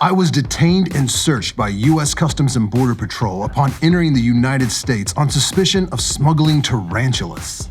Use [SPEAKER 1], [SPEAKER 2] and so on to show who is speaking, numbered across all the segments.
[SPEAKER 1] I was detained and searched by U.S. Customs and Border Patrol upon entering the United States on suspicion of smuggling tarantulas.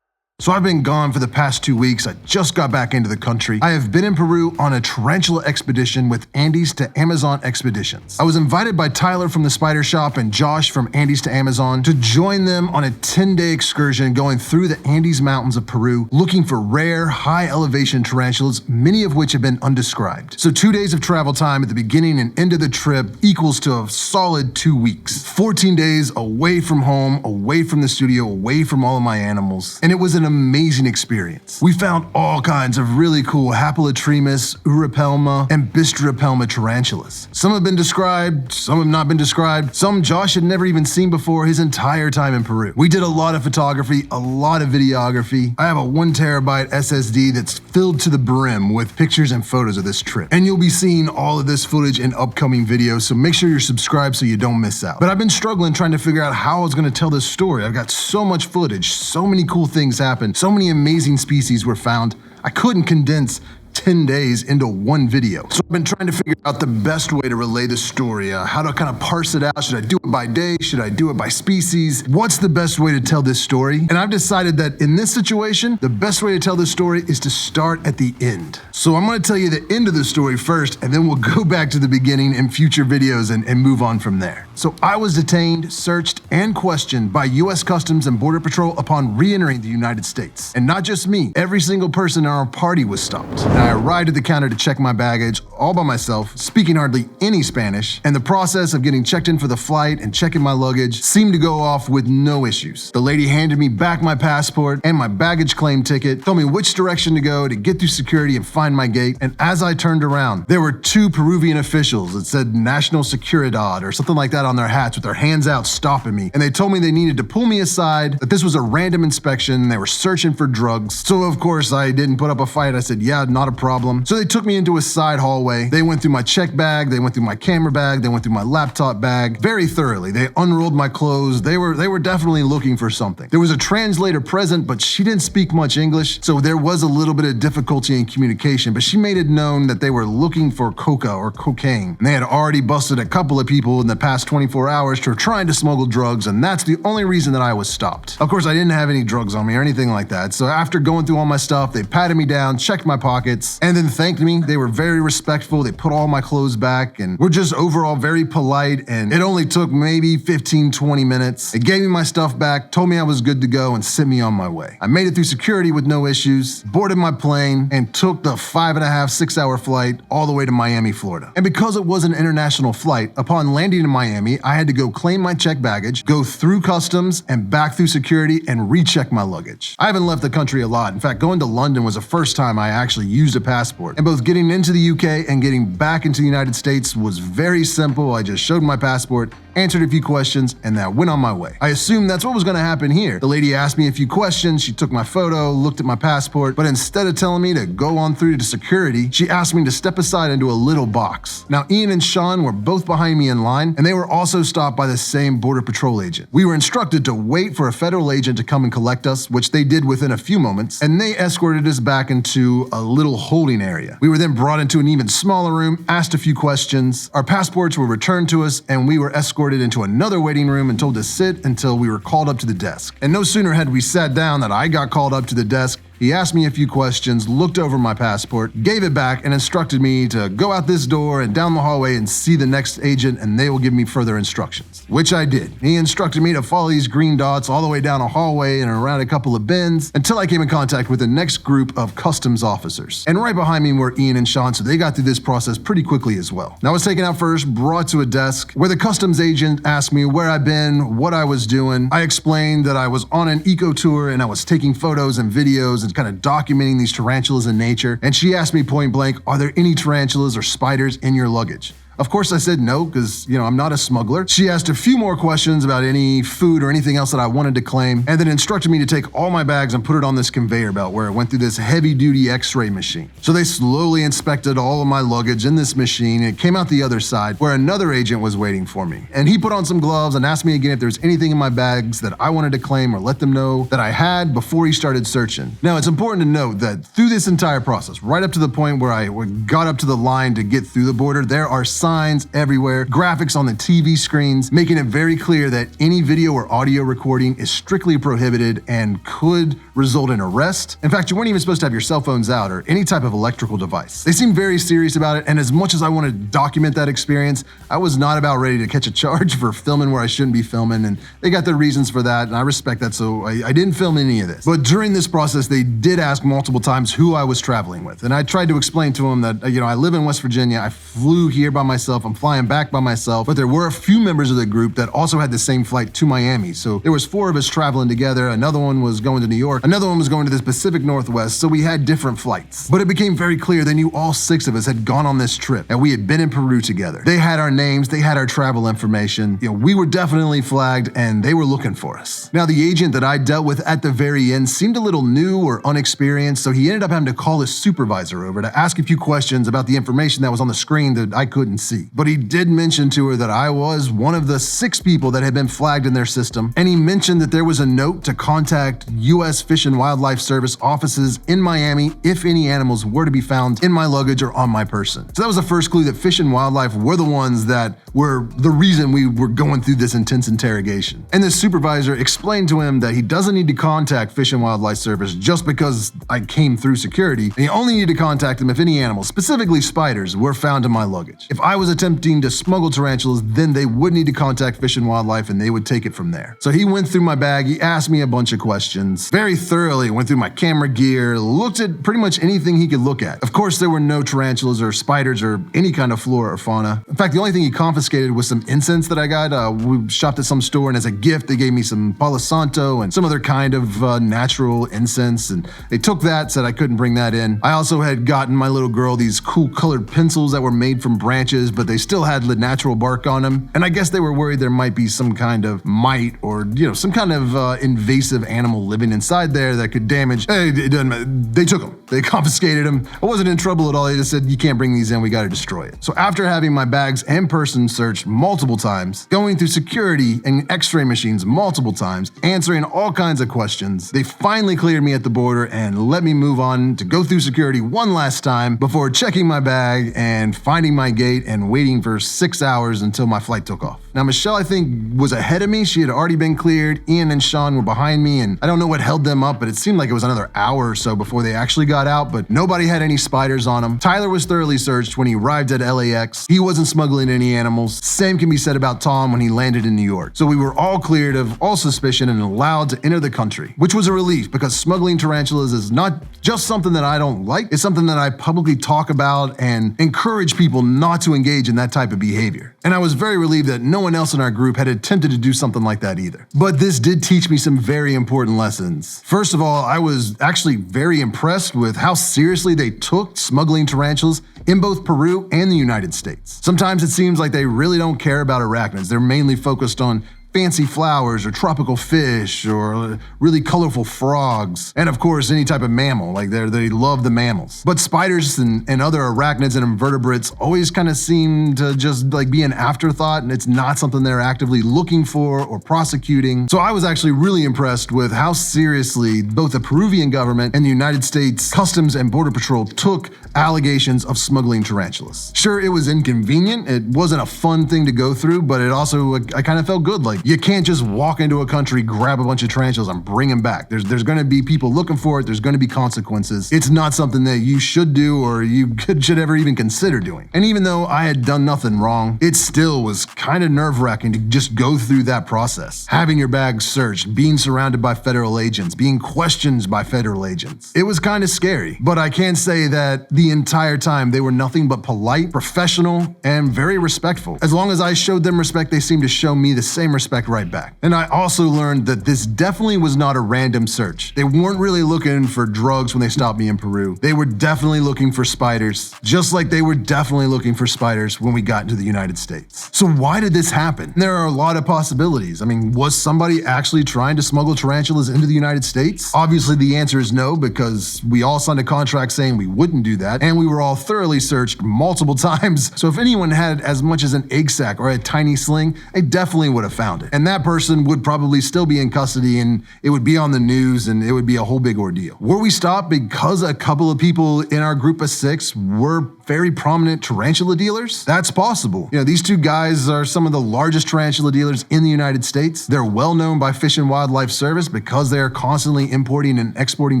[SPEAKER 1] So I've been gone for the past 2 weeks. I just got back into the country. I have been in Peru on a Tarantula Expedition with Andes to Amazon Expeditions. I was invited by Tyler from the Spider Shop and Josh from Andes to Amazon to join them on a 10-day excursion going through the Andes Mountains of Peru, looking for rare, high-elevation tarantulas, many of which have been undescribed. So 2 days of travel time at the beginning and end of the trip equals to a solid 2 weeks. 14 days away from home, away from the studio, away from all of my animals. And it was an amazing experience. We found all kinds of really cool Hapalotremus, Urapelma, and Bistropelma tarantulas. Some have been described, some have not been described, some Josh had never even seen before his entire time in Peru. We did a lot of photography, a lot of videography. I have a 1 terabyte SSD that's filled to the brim with pictures and photos of this trip. And you'll be seeing all of this footage in upcoming videos, so make sure you're subscribed so you don't miss out. But I've been struggling trying to figure out how I was gonna tell this story. I've got so much footage, so many cool things happened, so many amazing species were found. I couldn't condense 10 days into one video. So I've been trying to figure out the best way to relay the story, how to kind of parse it out. Should I do it by day? Should I do it by species? What's the best way to tell this story? And I've decided that in this situation, the best way to tell this story is to start at the end. So I'm gonna tell you the end of the story first, and then we'll go back to the beginning in future videos and move on from there. So I was detained, searched, and questioned by U.S. Customs and Border Patrol upon re-entering the United States. And not just me, every single person in our party was stopped. I arrived at the counter to check my baggage all by myself, speaking hardly any Spanish, and the process of getting checked in for the flight and checking my luggage seemed to go off with no issues. The lady handed me back my passport and my baggage claim ticket, told me which direction to go to get through security and find my gate, and as I turned around, there were 2 Peruvian officials that said National Seguridad or something like that on their hats with their hands out stopping me, and they told me they needed to pull me aside, that this was a random inspection, they were searching for drugs. So of course I didn't put up a fight. I said, yeah, not a problem. So they took me into a side hallway. They went through my check bag, they went through my camera bag, they went through my laptop bag very thoroughly. They unrolled my clothes. They were definitely looking for something. There was a translator present, but she didn't speak much English, so there was a little bit of difficulty in communication, but she made it known that they were looking for coca or cocaine. And they had already busted a couple of people in the past 24 hours for trying to smuggle drugs, and that's the only reason that I was stopped. Of course, I didn't have any drugs on me or anything like that, so after going through all my stuff, they patted me down, checked my pockets, and then thanked me. They were very respectful. They put all my clothes back and were just overall very polite, and it only took maybe 15-20 minutes. They gave me my stuff back, told me I was good to go, and sent me on my way. I made it through security with no issues, boarded my plane, and took the 5.5-6 hour flight all the way to Miami, Florida. And because it was an international flight, upon landing in Miami, I had to go claim my checked baggage, go through customs, and back through security and recheck my luggage. I haven't left the country a lot. In fact, going to London was the first time I actually used a passport. And both getting into the UK and getting back into the United States was very simple. I just showed my passport, answered a few questions, and then I went on my way. I assumed that's what was gonna happen here. The lady asked me a few questions, she took my photo, looked at my passport, but instead of telling me to go on through to security, she asked me to step aside into a little box. Now, Ian and Sean were both behind me in line, and they were also stopped by the same Border Patrol agent. We were instructed to wait for a federal agent to come and collect us, which they did within a few moments, and they escorted us back into a little holding area. We were then brought into an even smaller room, asked a few questions, our passports were returned to us, and we were escorted into another waiting room and told to sit until we were called up to the desk. And no sooner had we sat down that I got called up to the desk. He asked me a few questions, looked over my passport, gave it back, and instructed me to go out this door and down the hallway and see the next agent, and they will give me further instructions, which I did. He instructed me to follow these green dots all the way down a hallway and around a couple of bends until I came in contact with the next group of customs officers. And right behind me were Ian and Sean, so they got through this process pretty quickly as well. Now I was taken out first, brought to a desk where the customs agent asked me where I've been, what I was doing. I explained that I was on an eco tour and I was taking photos and videos and kind of documenting these tarantulas in nature, and she asked me point blank, are there any tarantulas or spiders in your luggage? Of course I said no, because, I'm not a smuggler. She asked a few more questions about any food or anything else that I wanted to claim, and then instructed me to take all my bags and put it on this conveyor belt where it went through this heavy-duty x-ray machine. So they slowly inspected all of my luggage in this machine, and it came out the other side where another agent was waiting for me. And he put on some gloves and asked me again if there was anything in my bags that I wanted to claim or let them know that I had before he started searching. Now, it's important to note that through this entire process, right up to the point where I got up to the line to get through the border, there are signs everywhere, graphics on the TV screens, making it very clear that any video or audio recording is strictly prohibited and could result in arrest. In fact, you weren't even supposed to have your cell phones out or any type of electrical device. They seemed very serious about it, and as much as I want to document that experience, I was not about ready to catch a charge for filming where I shouldn't be filming, and they got their reasons for that, and I respect that, so I didn't film any of this. But during this process, they did ask multiple times who I was traveling with, and I tried to explain to them that, I live in West Virginia, I flew here by myself, I'm flying back by myself, but there were a few members of the group that also had the same flight to Miami, so there was 4 of us traveling together. Another one was going to New York, another one was going to the Pacific Northwest, so we had different flights. But it became very clear they knew all 6 of us had gone on this trip, and we had been in Peru together. They had our names, they had our travel information. We were definitely flagged, and they were looking for us. Now, the agent that I dealt with at the very end seemed a little new or unexperienced, so he ended up having to call his supervisor over to ask a few questions about the information that was on the screen that I couldn't see. But he did mention to her that I was one of the 6 people that had been flagged in their system, and he mentioned that there was a note to contact U.S. Fish and Wildlife Service offices in Miami if any animals were to be found in my luggage or on my person. So that was the first clue that Fish and Wildlife were the ones that were the reason we were going through this intense interrogation. And the supervisor explained to him that he doesn't need to contact Fish and Wildlife Service just because I came through security, and he only needed to contact them if any animals, specifically spiders, were found in my luggage. If I was attempting to smuggle tarantulas, then they would need to contact Fish and Wildlife and they would take it from there. So he went through my bag, he asked me a bunch of questions, very thoroughly went through my camera gear, looked at pretty much anything he could look at. Of course, there were no tarantulas or spiders or any kind of flora or fauna. In fact, the only thing he confiscated was some incense that I got. We shopped at some store, and as a gift, they gave me some Palo Santo and some other kind of natural incense, and they took that, said I couldn't bring that in. I also had gotten my little girl these cool colored pencils that were made from branches, but they still had the natural bark on them, and I guess they were worried there might be some kind of mite or, some kind of invasive animal living inside there that could damage. It doesn't matter. They took them. They confiscated them. I wasn't in trouble at all. They just said, you can't bring these in, we gotta destroy it. So after having my bags and person searched multiple times, going through security and x-ray machines multiple times, answering all kinds of questions, they finally cleared me at the border and let me move on to go through security one last time before checking my bag and finding my gate and waiting for 6 hours until my flight took off. Now, Michelle, I think, was ahead of me. She had already been cleared. Ian and Sean were behind me, and I don't know what held them up, but it seemed like it was another hour or so before they actually got out, but nobody had any spiders on them. Tyler was thoroughly searched when he arrived at LAX. He wasn't smuggling any animals. Same can be said about Tom when he landed in New York. So we were all cleared of all suspicion and allowed to enter the country, which was a relief because smuggling tarantulas is not just something that I don't like. It's something that I publicly talk about and encourage people not to engage in that type of behavior. And I was very relieved that no one else in our group had attempted to do something like that either. But this did teach me some very important lessons. First of all, I was actually very impressed with how seriously they took smuggling tarantulas in both Peru and the United States. Sometimes it seems like they really don't care about arachnids. They're mainly focused on fancy flowers or tropical fish or really colorful frogs. And of course, any type of mammal, like they love the mammals. But spiders and other arachnids and invertebrates always kind of seem to just be an afterthought, and it's not something they're actively looking for or prosecuting. So I was actually really impressed with how seriously both the Peruvian government and the United States Customs and Border Patrol took allegations of smuggling tarantulas. Sure, it was inconvenient. It wasn't a fun thing to go through, but it also, I kind of felt good. You can't just walk into a country, grab a bunch of tarantulas, and bring them back. There's going to be people looking for it. There's going to be consequences. It's not something that you should do or you should ever even consider doing. And even though I had done nothing wrong, it still was kind of nerve-wracking to just go through that process. Having your bag searched, being surrounded by federal agents, being questioned by federal agents. It was kind of scary, but I can say that the entire time they were nothing but polite, professional, and very respectful. As long as I showed them respect, they seemed to show me the same respect respect right back. And I also learned that this definitely was not a random search. They weren't really looking for drugs when they stopped me in Peru. They were definitely looking for spiders, just like they were definitely looking for spiders when we got into the United States. So why did this happen? There are a lot of possibilities. I mean, was somebody actually trying to smuggle tarantulas into the United States? Obviously, the answer is no, because we all signed a contract saying we wouldn't do that, and we were all thoroughly searched multiple times. So if anyone had as much as an egg sac or a tiny sling, they definitely would have found it. And that person would probably still be in custody, and it would be on the news, and it would be a whole big ordeal. Were we stopped because a couple of people in our group of 6 were very prominent tarantula dealers? That's possible. These 2 guys are some of the largest tarantula dealers in the United States. They're well known by Fish and Wildlife Service because they are constantly importing and exporting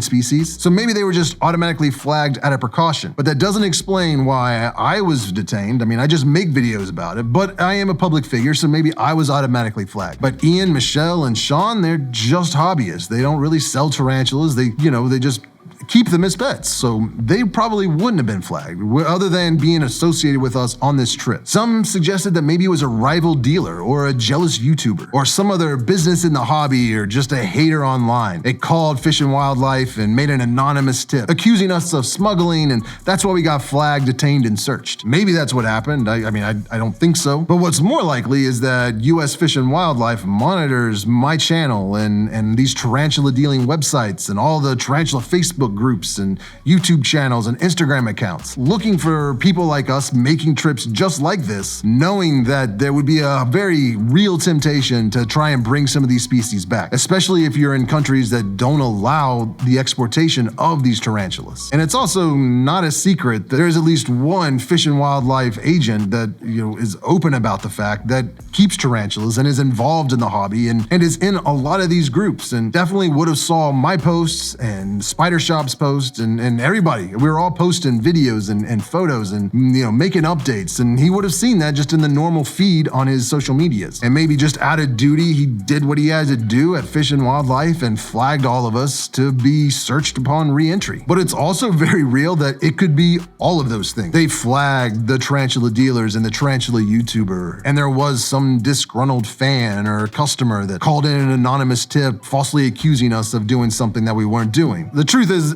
[SPEAKER 1] species. So maybe they were just automatically flagged out of precaution. But that doesn't explain why I was detained. I mean, I just make videos about it, but I am a public figure, so maybe I was automatically flagged. But Ian, Michelle, and Sean, they're just hobbyists. They don't really sell tarantulas. They just keep them as pets, so they probably wouldn't have been flagged, other than being associated with us on this trip. Some suggested that maybe it was a rival dealer, or a jealous YouTuber, or some other business in the hobby, or just a hater online. They called Fish and Wildlife and made an anonymous tip, accusing us of smuggling, and that's why we got flagged, detained, and searched. Maybe that's what happened. I don't think so. But what's more likely is that U.S. Fish and Wildlife monitors my channel and these tarantula dealing websites and all the tarantula Facebook groups and YouTube channels and Instagram accounts, looking for people like us making trips just like this, knowing that there would be a very real temptation to try and bring some of these species back, especially if you're in countries that don't allow the exportation of these tarantulas. And it's also not a secret that there's at least one Fish and Wildlife agent that is open about the fact that keeps tarantulas and is involved in the hobby and is in a lot of these groups, and definitely would have saw my posts and Spider Shop's posts and everybody. We were all posting videos and photos and making updates, and he would have seen that just in the normal feed on his social medias. And maybe just out of duty, he did what he had to do at Fish and Wildlife and flagged all of us to be searched upon re-entry. But it's also very real that it could be all of those things. They flagged the tarantula dealers and the tarantula YouTuber, and there was some disgruntled fan or customer that called in an anonymous tip falsely accusing us of doing something that we weren't doing. The truth is,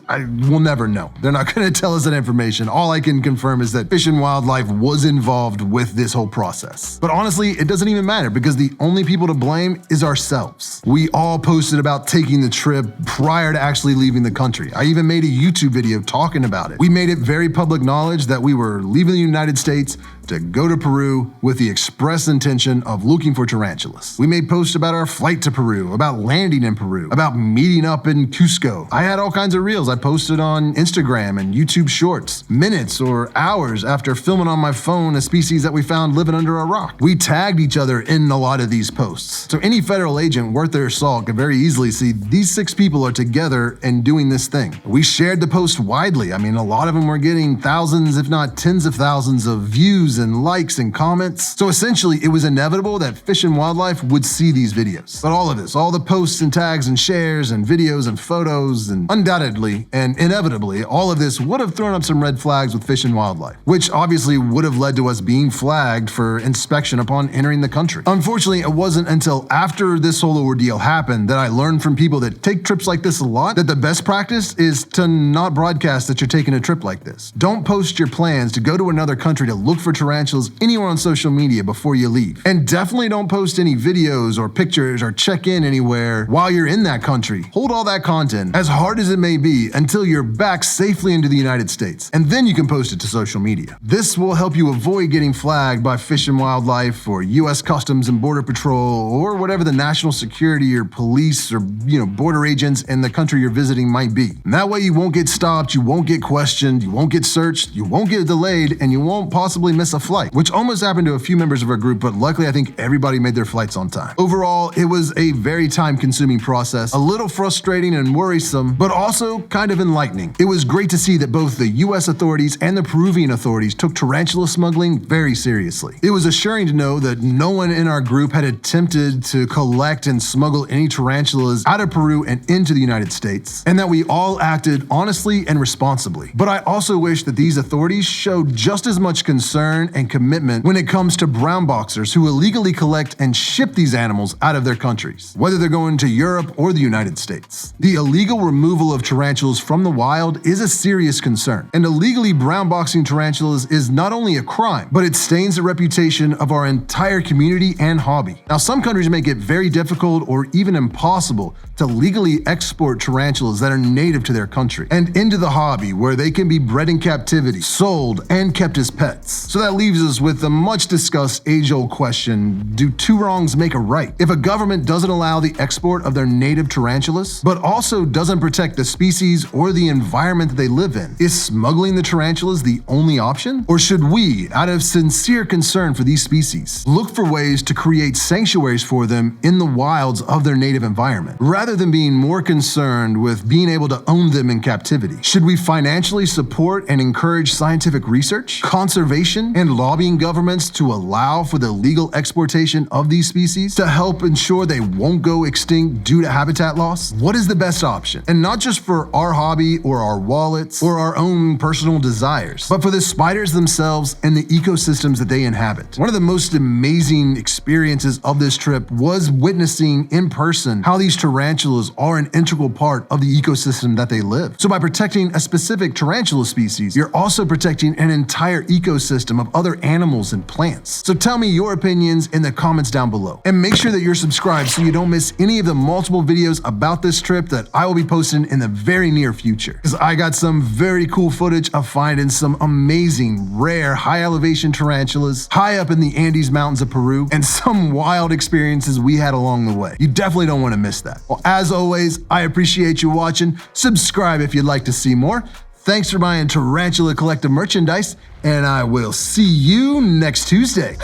[SPEAKER 1] we'll never know. They're not going to tell us that information. All I can confirm is that Fish and Wildlife was involved with this whole process. But honestly, it doesn't even matter, because the only people to blame is ourselves. We all posted about taking the trip prior to actually leaving the country. I even made a YouTube video talking about it. We made it very public knowledge that we were leaving the United States to go to Peru with the express intention of looking for tarantulas. We made posts about our flight to Peru, about landing in Peru, about meeting up in Cusco. I had all kinds of reels I posted on Instagram and YouTube Shorts, minutes or hours after filming on my phone a species that we found living under a rock. We tagged each other in a lot of these posts. So any federal agent worth their salt could very easily see these 6 people are together and doing this thing. We shared the post widely. I mean, a lot of them were getting thousands, if not tens of thousands of views and likes and comments. So essentially, it was inevitable that Fish and Wildlife would see these videos. But all of this, all the posts and tags and shares and videos and photos, and undoubtedly and inevitably, all of this would have thrown up some red flags with Fish and Wildlife, which obviously would have led to us being flagged for inspection upon entering the country. Unfortunately, it wasn't until after this whole ordeal happened that I learned from people that take trips like this a lot that the best practice is to not broadcast that you're taking a trip like this. Don't post your plans to go to another country to look for tarantulas anywhere on social media before you leave. And definitely don't post any videos or pictures or check in anywhere while you're in that country. Hold all that content, as hard as it may be, until you're back safely into the United States, and then you can post it to social media. This will help you avoid getting flagged by Fish and Wildlife or U.S. Customs and Border Patrol or whatever the national security or police or border agents in the country you're visiting might be. And that way you won't get stopped, you won't get questioned, you won't get searched, you won't get delayed, and you won't possibly miss a flight, which almost happened to a few members of our group, but luckily I think everybody made their flights on time. Overall, it was a very time-consuming process, a little frustrating and worrisome, but also kind of enlightening. It was great to see that both the U.S. authorities and the Peruvian authorities took tarantula smuggling very seriously. It was assuring to know that no one in our group had attempted to collect and smuggle any tarantulas out of Peru and into the United States, and that we all acted honestly and responsibly. But I also wish that these authorities showed just as much concern concern and commitment when it comes to brown boxers who illegally collect and ship these animals out of their countries, whether they're going to Europe or the United States. The illegal removal of tarantulas from the wild is a serious concern, and illegally brown boxing tarantulas is not only a crime, but it stains the reputation of our entire community and hobby. Now, some countries make it very difficult or even impossible to legally export tarantulas that are native to their country and into the hobby, where they can be bred in captivity, sold, and kept as pets. So that leaves us with the much discussed age-old question: do two wrongs make a right? If a government doesn't allow the export of their native tarantulas, but also doesn't protect the species or the environment that they live in, is smuggling the tarantulas the only option? Or should we, out of sincere concern for these species, look for ways to create sanctuaries for them in the wilds of their native environment, rather than being more concerned with being able to own them in captivity? Should we financially support and encourage scientific research, conservation, and lobbying governments to allow for the legal exportation of these species to help ensure they won't go extinct due to habitat loss? What is the best option? And not just for our hobby or our wallets or our own personal desires, but for the spiders themselves and the ecosystems that they inhabit. One of the most amazing experiences of this trip was witnessing in person how these tarantulas are an integral part of the ecosystem that they live. So by protecting a specific tarantula species, you're also protecting an entire ecosystem of other animals and plants. So tell me your opinions in the comments down below. And make sure that you're subscribed so you don't miss any of the multiple videos about this trip that I will be posting in the very near future. Because I got some very cool footage of finding some amazing, rare, high elevation tarantulas high up in the Andes Mountains of Peru, and some wild experiences we had along the way. You definitely don't want to miss that. Well, as always, I appreciate you watching. Subscribe if you'd like to see more. Thanks for buying Tarantula Collective merchandise, and I will see you next Tuesday.